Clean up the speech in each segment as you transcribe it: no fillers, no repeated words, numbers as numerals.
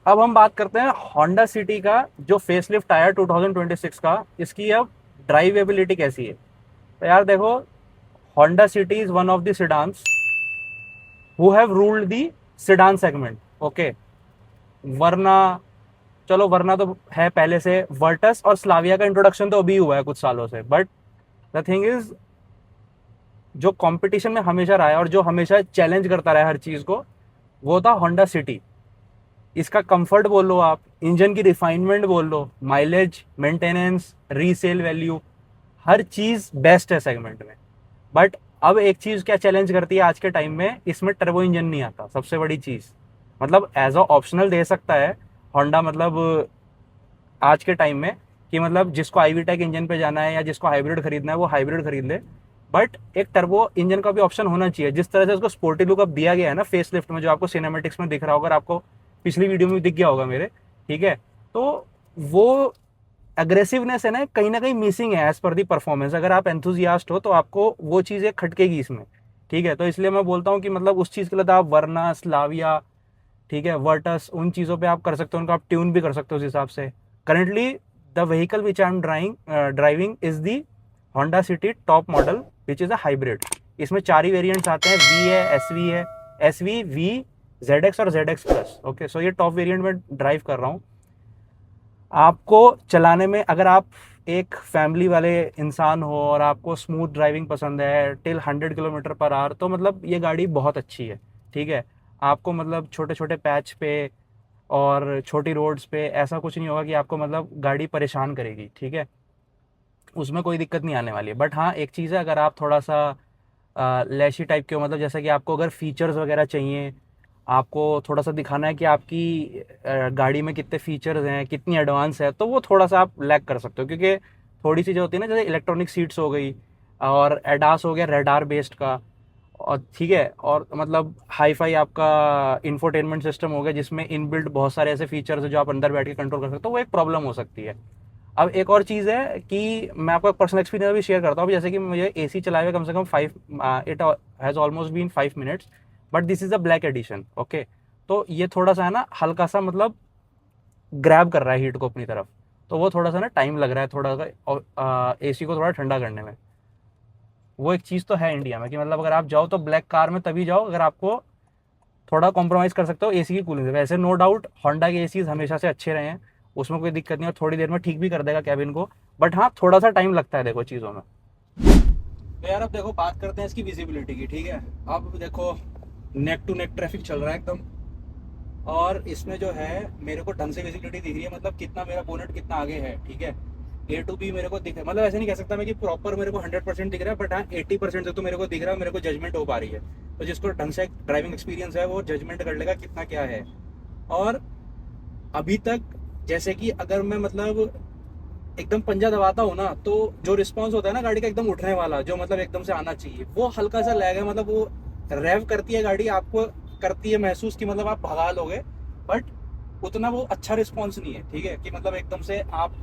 अब हम बात करते हैं होंडा सिटी का जो फेसलिफ्ट आया 2026 का, इसकी अब ड्राइवेबिलिटी कैसी है। तो यार देखो, Honda City is one of the sedans who have ruled the sedan segment. Okay, Verna, चलो वरना तो है पहले से, वर्टस और स्लाविया का इंट्रोडक्शन तो अभी हुआ है कुछ सालों से, बट द थिंग इज, जो कंपटीशन में हमेशा रहा है और जो हमेशा चैलेंज करता रहा है हर चीज को, वो था होंडा सिटी। इसका कंफर्ट बोल लो आप, इंजन की रिफाइनमेंट बोल लो, माइलेज, मेंटेनेंस, रीसेल वैल्यू, हर चीज बेस्ट है सेगमेंट में। बट अब एक चीज क्या चैलेंज करती है आज के टाइम में, इसमें टर्बो इंजन नहीं आता, सबसे बड़ी चीज। मतलब एज अ ऑप्शनल दे सकता है होंडा, मतलब आज के टाइम में, कि मतलब जिसको आईवी टेक इंजन पे जाना है या जिसको हाइब्रिड खरीदना है वो हाइब्रिड खरीद ले। बट एक टर्बो इंजन का भी ऑप्शन होना चाहिए। जिस तरह से उसको स्पोर्टी लुक अब दिया गया है ना फेस लिफ्ट में, जो आपको सिनेमेटिक्स में दिख रहा होगा, आपको पिछली वीडियो में भी दिख गया होगा मेरे, ठीक है। तो वो अग्रेसिवनेस है ना कहीं मिसिंग है एज पर दी परफॉर्मेंस। अगर आप एंथुजियास्ट हो तो आपको वो चीज़ें खटकेगी इसमें, ठीक है। तो इसलिए मैं बोलता हूँ कि मतलब उस चीज़ के लिए तो आप वरना, स्लाविया, ठीक है, वर्टस, उन चीज़ों पे आप कर सकते हो, उनको आप ट्यून भी कर सकते हो उस हिसाब से। Currently the vehicle which I am driving is the Honda City top model which is a hybrid. इसमें 4 ही वेरिएंट्स आते हैं, वी है, एस वी है, S V, V, Z X और Z X plus. Okay, so ये top variant में drive कर रहा हूँ। आपको चलाने में, अगर आप एक फैमिली वाले इंसान हो और आपको स्मूथ ड्राइविंग पसंद है टिल 100 किलोमीटर पर आवर, तो मतलब ये गाड़ी बहुत अच्छी है, ठीक है। आपको मतलब छोटे छोटे पैच पे और छोटी रोड्स पे ऐसा कुछ नहीं होगा कि आपको मतलब गाड़ी परेशान करेगी, ठीक है। उसमें कोई दिक्कत नहीं आने वाली है। बट हाँ, एक चीज़ है, अगर आप थोड़ा सा लैशी टाइप के हो, मतलब जैसा कि आपको अगर फीचर्स वगैरह चाहिए, आपको थोड़ा सा दिखाना है कि आपकी गाड़ी में कितने फीचर्स हैं, कितनी एडवांस है, तो वो थोड़ा सा आप लैग कर सकते हो। क्योंकि थोड़ी सी जो होती है ना, जैसे इलेक्ट्रॉनिक सीट्स हो गई और एडास हो गया रेडार बेस्ड का, और ठीक है, और मतलब हाई फाई आपका इंफोटेनमेंट सिस्टम हो गया जिसमें इनबिल्ट बहुत सारे ऐसे फीचर्स हैं जो आप अंदर बैठ के कंट्रोल कर सकते हो, वो एक प्रॉब्लम हो सकती है। अब एक और चीज़ है कि मैं आपको एक पर्सनल एक्सपीरियंस भी शेयर करता हूँ। जैसे कि मुझे एसी चलाए हुए कम से कम 5, it has almost been 5 minutes, but this is a black edition. Okay, तो ये थोड़ा सा है ना, हल्का सा मतलब ग्रैब कर रहा है हीट को अपनी तरफ, तो वो थोड़ा सा ना टाइम लग रहा है थोड़ा सा एसी को थोड़ा ठंडा करने में। वो एक चीज़ तो है इंडिया में कि मतलब अगर आप जाओ तो ब्लैक कार में तभी जाओ अगर आपको थोड़ा कॉम्प्रोमाइज़ कर सकते हो एसी की कूलिंग से। वैसे नो डाउट होंडा के एसीज हमेशा से अच्छे रहे हैं, उसमें कोई दिक्कत नहीं, और थोड़ी देर में ठीक भी कर देगा कैबिन को। बट हाँ, थोड़ा सा टाइम लगता है देखो चीज़ों में। तो यार अब देखो, बात करते हैं इसकी विजिबिलिटी की, ठीक है। अब देखो, नेक टू नेक ट्रैफिक चल रहा है एकदम, और इसमें जो है मेरे को ढंग से विजिबिलिटी दिख रही है, मतलब कितना मेरा बोनेट कितना आगे है, ठीक है। ए टू बी मेरे को दिख रहा है, मतलब ऐसे नहीं कह सकता मैं कि प्रॉपर मेरे को 100% दिख रहा है, बट हाँ 80% तो मेरे को दिख रहा है, मेरे को जजमेंट हो पा रही है। तो जिसको ढंग से ड्राइविंग एक्सपीरियंस है वो जजमेंट कर लेगा कितना क्या है। और अभी तक, जैसे कि अगर मैं मतलब एकदम पंजा दबाता हूँ ना, तो जो रिस्पॉन्स होता है ना गाड़ी का एकदम उठने वाला, जो मतलब एकदम से आना चाहिए, वो हल्का सा लैग है। मतलब वो रेव करती है गाड़ी, आपको करती है महसूस कि मतलब आप भगा लोगे, बट उतना वो अच्छा रिस्पॉन्स नहीं है, ठीक है। कि मतलब एकदम से आप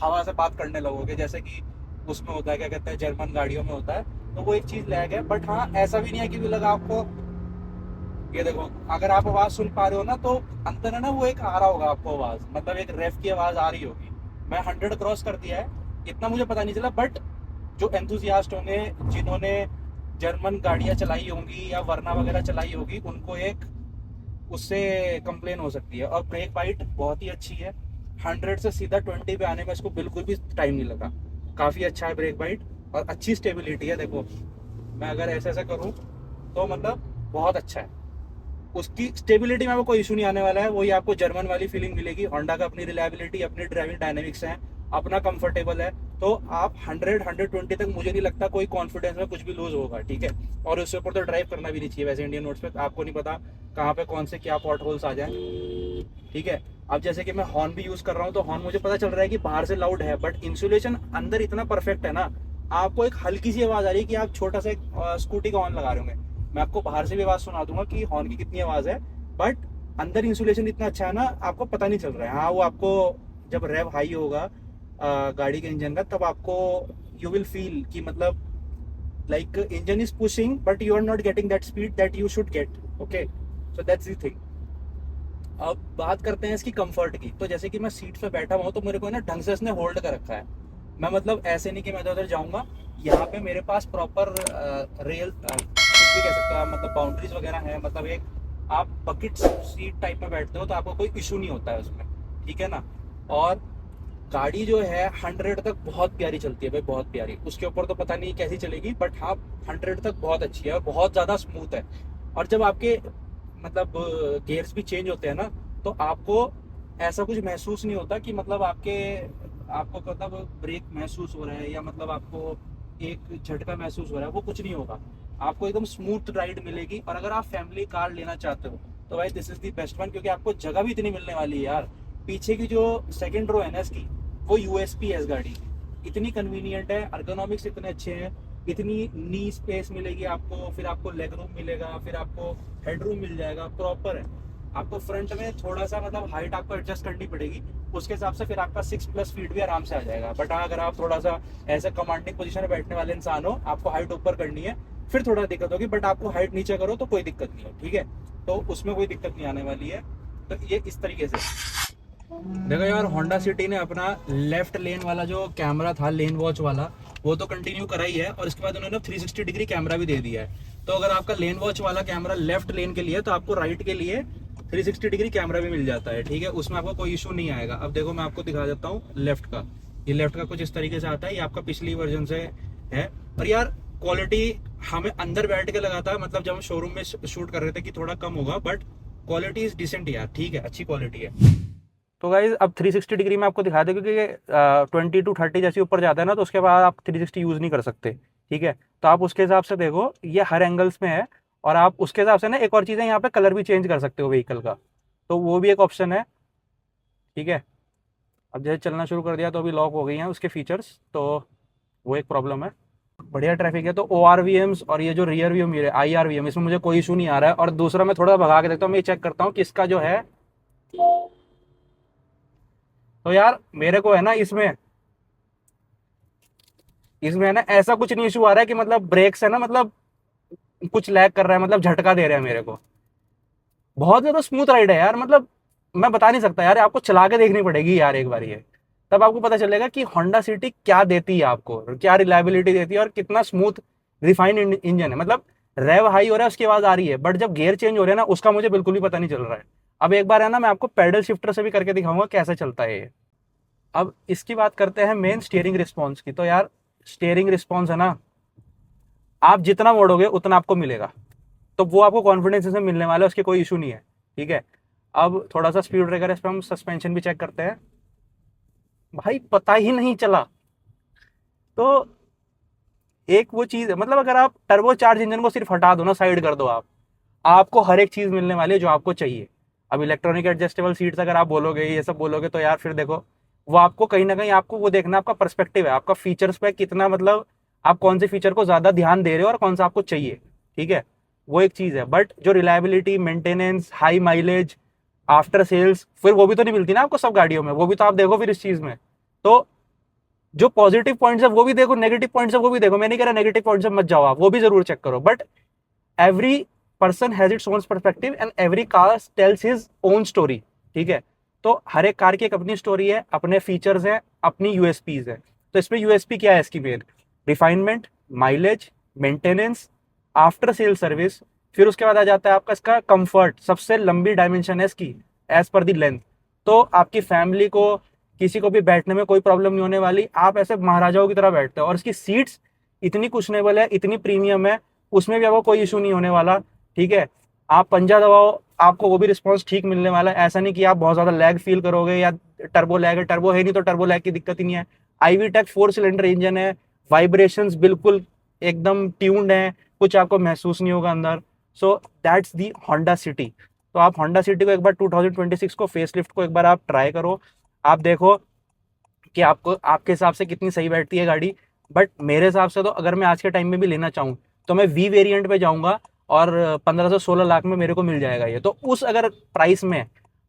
हवा से बात करने लगोगे, जैसे कि उसमें होता है, क्या कहते हैं, जर्मन गाड़ियों में होता है। तो वो एक चीज़ लैग है। बट हाँ, ऐसा भी नहीं है कि भी लगा आपको, ये देखो, अगर आप आवाज सुन पा रहे हो ना, तो अंदर है ना वो एक आ रहा होगा आपको आवाज, मतलब एक रेफ की आवाज आ रही होगी। मैं 100 क्रॉस कर दिया है, इतना मुझे पता नहीं चला। बट जो एंथुजियास्ट होंगे, जिन्होंने जर्मन गाड़ियां चलाई होंगी या वरना वगैरह चलाई होगी, उनको एक उससे कंप्लेन हो सकती है। और ब्रेक बाइट बहुत ही अच्छी है, 100 से सीधा 20 पे आने में इसको बिल्कुल भी टाइम नहीं लगा। काफ़ी अच्छा है ब्रेक बाइट, और अच्छी स्टेबिलिटी है। देखो, मैं अगर ऐसे ऐसे करूँ तो मतलब बहुत अच्छा है। उसकी स्टेबिलिटी में आपको कोई इशू नहीं आने वाला है। वही आपको जर्मन वाली फीलिंग मिलेगी। होंडा का अपनी रिलायबिलिटी, अपनी ड्राइविंग डायनेमिक्स है, अपना कंफर्टेबल है। तो आप 100 120 तक मुझे नहीं लगता कोई कॉन्फिडेंस में कुछ भी लूज होगा, ठीक है। और उससे ऊपर तो ड्राइव करना भी नहीं चाहिए वैसे इंडियन रोड्स पे, आपको नहीं पता कहाँ पे कौन से क्या पॉट होल्स आ जाए, ठीक है। अब जैसे कि मैं हॉर्न भी यूज कर रहा हूँ, तो हॉर्न मुझे पता चल रहा है कि बाहर से लाउड है, बट इंसुलेशन अंदर इतना परफेक्ट है ना, आपको एक हल्की सी आवाज आ रही है कि आप छोटा सा एक स्कूटी का हॉर्न लगा रहे होंगे। मैं आपको बाहर से भी आवाज सुना दूंगा कि हॉर्न की कितनी आवाज है, बट अंदर इंसुलेशन इतना अच्छा है ना, आपको पता नहीं चल रहा है। हाँ, वो आपको जब रेव हाई होगा गाड़ी के इंजन का, तब आपको यू विल फील कि मतलब like engine is pushing but you are not getting that speed that you should get. Okay, so that's the thing. अब बात करते हैं इसकी कंफर्ट की। तो जैसे कि मैं सीट पे बैठा हुआ हूँ तो मेरे को ना ढंग से इसने होल्ड कर रखा है। मैं मतलब ऐसे नहीं कि मैं इधर उधर जाऊंगा। यहाँ पे मेरे पास प्रॉपर रेल कुछ भी कह सकते हो आप, मतलब बाउंड्रीज वगैरह हैं। मतलब एक आप बकेट सीट टाइप में बैठते हो तो आपको कोई इशू नहीं होता है उसमें, ठीक है ना। और गाड़ी जो है 100 तक बहुत प्यारी चलती है भाई, बहुत प्यारी। उसके ऊपर तो पता नहीं कैसी चलेगी, बट हाँ 100 तक बहुत अच्छी है और बहुत ज़्यादा स्मूथ है। और जब आपके मतलब गियर्स भी चेंज होते हैं ना, तो आपको ऐसा कुछ महसूस नहीं होता कि मतलब आपको मतलब ब्रेक महसूस हो रहा है या मतलब आपको एक झटका महसूस हो रहा है, वो कुछ नहीं होगा। आपको एकदम स्मूथ राइड मिलेगी। और अगर आप फैमिली कार लेना चाहते हो तो भाई this is the best one, क्योंकि आपको जगह भी इतनी मिलने वाली है यार। पीछे की जो सेकंड रो है ना इसकी, वो यूएसपी है इस गाड़ी की। इतनी कन्वीनियंट है, अर्गोनॉमिक्स इतने अच्छे हैं, इतनी नी स्पेस मिलेगी आपको, फिर आपको लेग रूम मिलेगा, फिर आपको हेड रूम मिल जाएगा, प्रॉपर है। आपको फ्रंट में थोड़ा सा मतलब हाइट आपको एडजस्ट करनी पड़ेगी, उसके हिसाब से फिर आपका 6+ फीट भी आराम से आ जाएगा। बट हाँ अगर आप थोड़ा सा ऐसे कमांडिंग पोजीशन में बैठने वाले इंसान हो, आपको हाइट ऊपर करनी है, फिर थोड़ा दिक्कत होगी। बट आपको हाइट नीचे करो तो कोई दिक्कत नहीं है, ठीक है। तो उसमें कोई दिक्कत नहीं आने वाली है। तो ये इस तरीके से देखो यार, होंडा सिटी ने अपना लेफ्ट लेन वाला जो कैमरा था, लेन वॉच वाला, वो तो कंटिन्यू करा ही है। और इसके बाद उन्होंने 360 डिग्री कैमरा भी दे दिया है। तो अगर आपका लेन वॉच वाला कैमरा लेफ्ट लेन के लिए, तो आपको राइट के लिए 360 डिग्री कैमरा भी मिल जाता है, ठीक है। उसमें आपको कोई इशू नहीं आएगा। अब देखो मैं आपको दिखा देता हूँ लेफ्ट का। ये लेफ्ट का कुछ इस तरीके से आता है, ये आपका पिछली वर्जन से है। और यार क्वालिटी हमें अंदर बैठ के लगा था, मतलब जब हम शोरूम में शूट कर रहे थे कि थोड़ा कम होगा, बट क्वालिटी इज डिसेंट यार, ठीक है, अच्छी क्वालिटी है। तो गाइज अब 360 डिग्री में आपको दिखा दे, क्योंकि 20 to 30 जैसे ऊपर जाता है ना, तो उसके बाद आप 360 यूज़ नहीं कर सकते, ठीक है। तो आप उसके हिसाब से देखो, ये हर एंगल्स में है। और आप उसके हिसाब से ना एक और चीज़ है, यहाँ पे कलर भी चेंज कर सकते हो व्हीकल का, तो वो भी एक ऑप्शन है, ठीक है। अब जैसे चलना शुरू कर दिया तो अभी लॉक हो गई हैं उसके फीचर्स, तो वो एक प्रॉब्लम है। बढ़िया ट्रैफिक है। तो ओ आर वी एम्स और ये जो rear view mirror I R V M, इसमें मुझे कोई इशू नहीं आ रहा है। और दूसरा मैं थोड़ा भगा के देखता हूँ, मैं ये चेक करता हूँ कि इसका जो है, तो यार मेरे को है ना इसमें इसमें है ना ऐसा कुछ नहीं इशू आ रहा है कि मतलब ब्रेक्स है ना, मतलब कुछ लैग कर रहा है, मतलब झटका दे रहे हैं मेरे को। बहुत ज्यादा स्मूथ राइड है यार, मतलब मैं बता नहीं सकता यार, आपको चला के देखनी पड़ेगी यार एक बार ये, तब आपको पता चलेगा कि होंडा सिटी क्या देती है आपको, क्या रिलायबिलिटी देती है और कितना स्मूथ रिफाइंड इंजन है। मतलब रेव हाई हो रहा है, उसकी आवाज आ रही है, बट जब गियर चेंज हो रहे हैं ना, उसका मुझे बिल्कुल भी पता नहीं चल रहा है। अब एक बार है ना, मैं आपको पैडल शिफ्टर से भी करके दिखाऊंगा कैसे चलता है ये। अब इसकी बात करते हैं मेन स्टीयरिंग रिस्पॉन्स की। तो यार स्टीयरिंग रिस्पॉन्स है ना, आप जितना मोड़ोगे उतना आपको मिलेगा, तो वो आपको कॉन्फिडेंस से मिलने वाला है, उसकी कोई इशू नहीं है, ठीक है। अब थोड़ा सा स्पीड ब्रेकर, इस पर हम सस्पेंशन भी चेक करते हैं। भाई पता ही नहीं चला। तो एक वो चीज है, मतलब अगर आप टर्बो चार्ज इंजन को सिर्फ हटा दो ना, साइड कर दो आप, आपको हर एक चीज मिलने वाली है जो आपको चाहिए। अब इलेक्ट्रॉनिक एडजस्टेबल सीट्स अगर आप बोलोगे, ये सब बोलोगे, तो यार फिर देखो, वो आपको कहीं ना कहीं आपको वो देखना, आपका पर्सपेक्टिव है, आपका फीचर्स पे कितना, मतलब आप कौन से फीचर को ज्यादा ध्यान दे रहे हो और कौन सा आपको चाहिए, ठीक है। वो एक चीज है। बट जो reliability, maintenance, high mileage, after sales, फिर वो भी तो नहीं मिलती ना आपको सब गाड़ियों में, वो भी तो आप देखो फिर इस चीज में। तो जो पॉजिटिव पॉइंट्स है वो भी देखो, नेगेटिव पॉइंट्स है वो भी देखो। मैं नहीं कह रहा नेगेटिव पॉइंट्स मत जाओ आप, वो भी जरूर चेक करो। But every person has its own perspective and every car tales his own story, ठीक है। तो हर एक कार की एक अपनी स्टोरी है, अपने फीचर्स हैं, अपनी यूएसपीज है। तो इसमें यूएसपी क्या है इसकी main? Refinement, mileage, maintenance, after sale service. फिर उसके बाद आ जाता है आपका इसका कंफर्ट, सबसे लंबी डायमेंशन है इसकी एज पर दी लेंथ। तो आपकी फैमिली को, किसी को भी बैठने में कोई प्रॉब्लम नहीं होने वाली, आप ऐसे महाराजाओं की तरह बैठते हो। और इसकी सीट्स इतनी कुशनेबल है, इतनी प्रीमियम है, उसमें भी आपको कोई इशू नहीं होने वाला, ठीक है। आप पंजा दबाओ, आपको वो भी रिस्पॉन्स ठीक मिलने वाला है। ऐसा नहीं कि आप बहुत ज्यादा लैग फील करोगे या टर्बो लैग है, टर्बो है नहीं तो टर्बो लैग की दिक्कत ही नहीं है। आईवी टेक 4 सिलेंडर इंजन है, वाइब्रेशंस बिल्कुल एकदम ट्यून्ड है, कुछ आपको महसूस नहीं होगा अंदर। So that's the Honda city. तो आप होंडा सिटी को एक बार 2026 को फेसलिफ्ट को एक बार आप ट्राई करो, आप देखो कि आपको आपके हिसाब से कितनी सही बैठती है गाड़ी। बट मेरे हिसाब से तो अगर मैं आज के टाइम में भी लेना चाहूँ तो मैं वी वेरिएंट पे जाऊंगा, और 15 से 16 लाख में मेरे को मिल जाएगा ये। तो उस अगर प्राइस में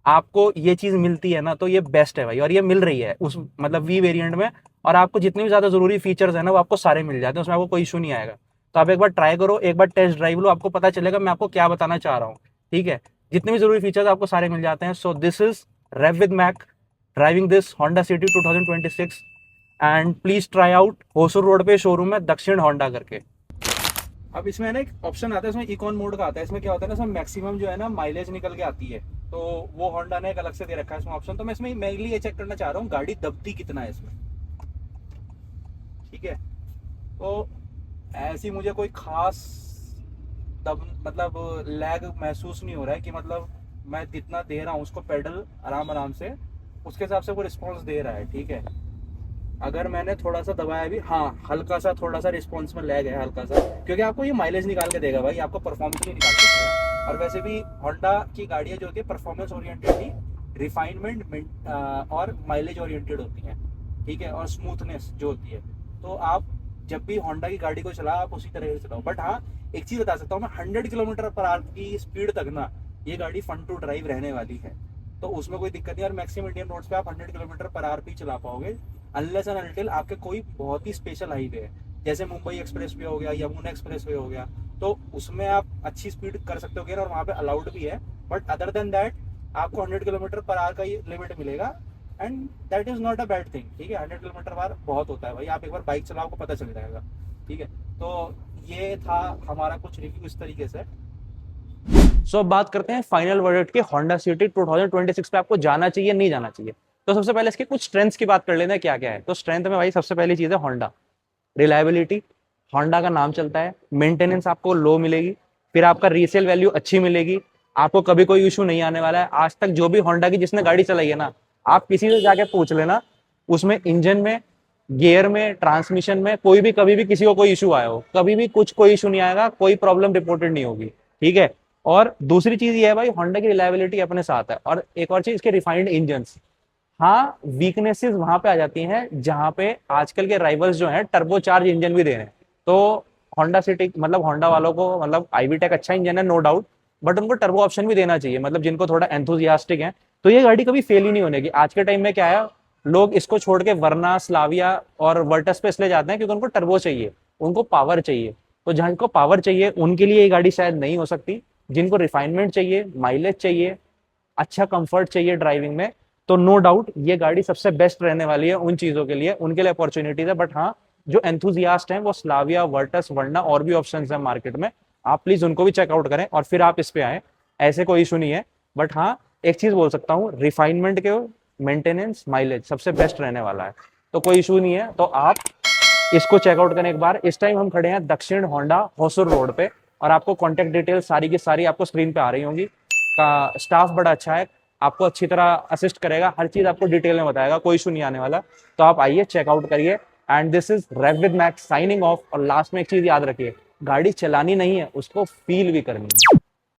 आपको ये चीज मिलती है ना, तो ये बेस्ट है भाई, और ये मिल रही है उस मतलब वी वेरिएंट में। और आपको जितने भी ज्यादा जरूरी फीचर्स है ना, वो आपको सारे मिल जाते हैं, उसमें आपको कोई इशू नहीं आएगा। तो आप एक बार ट्राई करो, एक बार टेस्ट ड्राइव लो, आपको पता चलेगा मैं आपको क्या बताना चाह रहा हूँ, ठीक है। जितने भी जरूरी फीचर्स आपको सारे मिल जाते हैं। So this is Rev with Max driving this Honda City 2026 and please try out. Hosur road पे शोरूम है दक्षिण होंडा करके। अब इसमें ना एक ऑप्शन आता है, इसमें इकोन मोड का आता है। इसमें क्या होता है ना, इसमें मैक्सिमम जो है ना माइलेज निकल के आती है, तो वो होंडा ने एक अलग से दे रखा है इसमें ऑप्शन। तो मैं इसमें मेनली ये चेक करना चाह रहा हूँ गाड़ी दबती कितना है इसमें, ठीक है। तो ऐसी मुझे कोई खास तब मतलब लैग महसूस नहीं हो रहा है कि मतलब मैं जितना दे रहा हूँ उसको पेडल आराम आराम से, उसके हिसाब से वो रिस्पॉन्स दे रहा है, ठीक है। अगर मैंने थोड़ा सा दबाया भी, हाँ हल्का सा थोड़ा सा रिस्पॉन्स में लैग है हल्का सा, क्योंकि आपको ये माइलेज निकाल के देगा भाई, आपको परफॉर्मेंस नहीं निकाल के देगा। और वैसे भी होंडा की गाड़ियाँ जो होती है परफॉर्मेंस ओरिएंटेड ही, रिफाइनमेंट और माइलेज ओरिएंटेड होती हैं, ठीक है, और स्मूथनेस जो होती है। तो आप जब भी होंडा की गाड़ी को चलाओ आप उसी तरह से चलाओ। बट हाँ एक चीज़ बता सकता हूँ मैं, 100 किलोमीटर पर आवर की स्पीड तक ना ये गाड़ी फन टू ड्राइव रहने वाली है, तो उसमें कोई दिक्कत नहीं। और मैक्सिमम इंडियन रोड्स पे आप 100 किलोमीटर पर आवर पे चला पाओगे, अनलेस एंड अनटिल आपके कोई बहुत ही स्पेशल हाईवे है, जैसे मुंबई एक्सप्रेस वे हो गया, यमुना एक्सप्रेस वे हो गया, तो उसमें आप अच्छी स्पीड कर सकते हो और वहाँ पे अलाउड भी है। बट अदर देन दैट आपको 100 किलोमीटर पर आवर का ये लिमिट मिलेगा, and that is not a bad thing, ठीक है। 100 किलोमीटर पर बहुत होता है भाई, आप एक बार बाइक चलाओ आपको पता चल जाएगा, ठीक है। तो ये था हमारा कुछ रिव्यू इस तरीके से। सो अब बात करते हैं फाइनल वर्डिक्ट के होंडा सिटी 2026 पे आपको जाना चाहिए नहीं जाना चाहिए। तो सबसे पहले इसके कुछ स्ट्रेंथ्स की बात कर लेते हैं क्या क्या है। तो स्ट्रेंथ में भाई सबसे पहली चीज है होंडा, रिलायबिलिटी, होंडा का नाम चलता है, मेंटेनेंस आपको लो मिलेगी, फिर आपका रीसेल वैल्यू अच्छी मिलेगी, आपको कभी कोई इशू नहीं आने वाला है। आज तक जो भी होंडा की जिसने गाड़ी चलाई है ना, आप किसी से जाके पूछ लेना, उसमें इंजन में, गियर में, ट्रांसमिशन में कोई भी कभी भी किसी को कोई इशू आया हो, कभी भी कुछ कोई इशू नहीं आएगा, कोई प्रॉब्लम रिपोर्टेड नहीं होगी, ठीक है। और दूसरी चीज ये है भाई होंडा की रिलायबिलिटी अपने साथ है। और एक और चीज इसके रिफाइंड इंजन। हाँ वीकनेसेस वहां पे आ जाती हैं जहां पे आजकल के राइवल्स जो हैं टर्बो चार्ज इंजन भी दे रहे हैं। तो होंडा सिटी मतलब होंडा वालों को मतलब आईवी टेक अच्छा इंजन है नो डाउट, बट उनको टर्बो ऑप्शन भी देना चाहिए, मतलब जिनको थोड़ा एंथुजियास्टिक है तो ये गाड़ी कभी फेल ही नहीं होने की। आज के टाइम में क्या है, लोग इसको छोड़ के वरना, स्लाविया और वर्टस पे इसलिए जाते हैं क्योंकि उनको टर्बो चाहिए, उनको पावर चाहिए। तो जहां इनको पावर चाहिए उनके लिए ये गाड़ी शायद नहीं हो सकती। जिनको रिफाइनमेंट चाहिए, माइलेज चाहिए, अच्छा कंफर्ट चाहिए ड्राइविंग में, तो नो डाउट ये गाड़ी सबसे बेस्ट रहने वाली है उन चीजों के लिए, उनके लिए अपॉर्चुनिटीज है। बट हाँ जो एंथुजियास्ट हैं वो स्लाविया, वर्टस, वर्ना और भी ऑप्शन है मार्केट में, आप प्लीज उनको भी चेकआउट करें और फिर आप इस पे आए, ऐसे कोई इशू नहीं है। बट हाँ एक चीज बोल सकता हूँ, रिफाइनमेंट के मेंटेनेंस, माइलेज सबसे बेस्ट रहने वाला है, तो कोई इशू नहीं है। तो आप इसको चेकआउट करें एक बार। इस टाइम हम खड़े हैं दक्षिण होंडा होसुर रोड पे, और आपको कॉन्टेक्ट डिटेल सारी की सारी आपको स्क्रीन पे आ रही होंगी। का स्टाफ बड़ा अच्छा है, आपको अच्छी तरह असिस्ट करेगा, हर चीज आपको डिटेल में बताएगा, कोई इशू नहीं आने वाला। तो आप आइए चेकआउट करिए। And this is Rev with Max signing off. और लास्ट में एक चीज याद रखिए, गाड़ी चलानी नहीं है, उसको फील भी करनी है।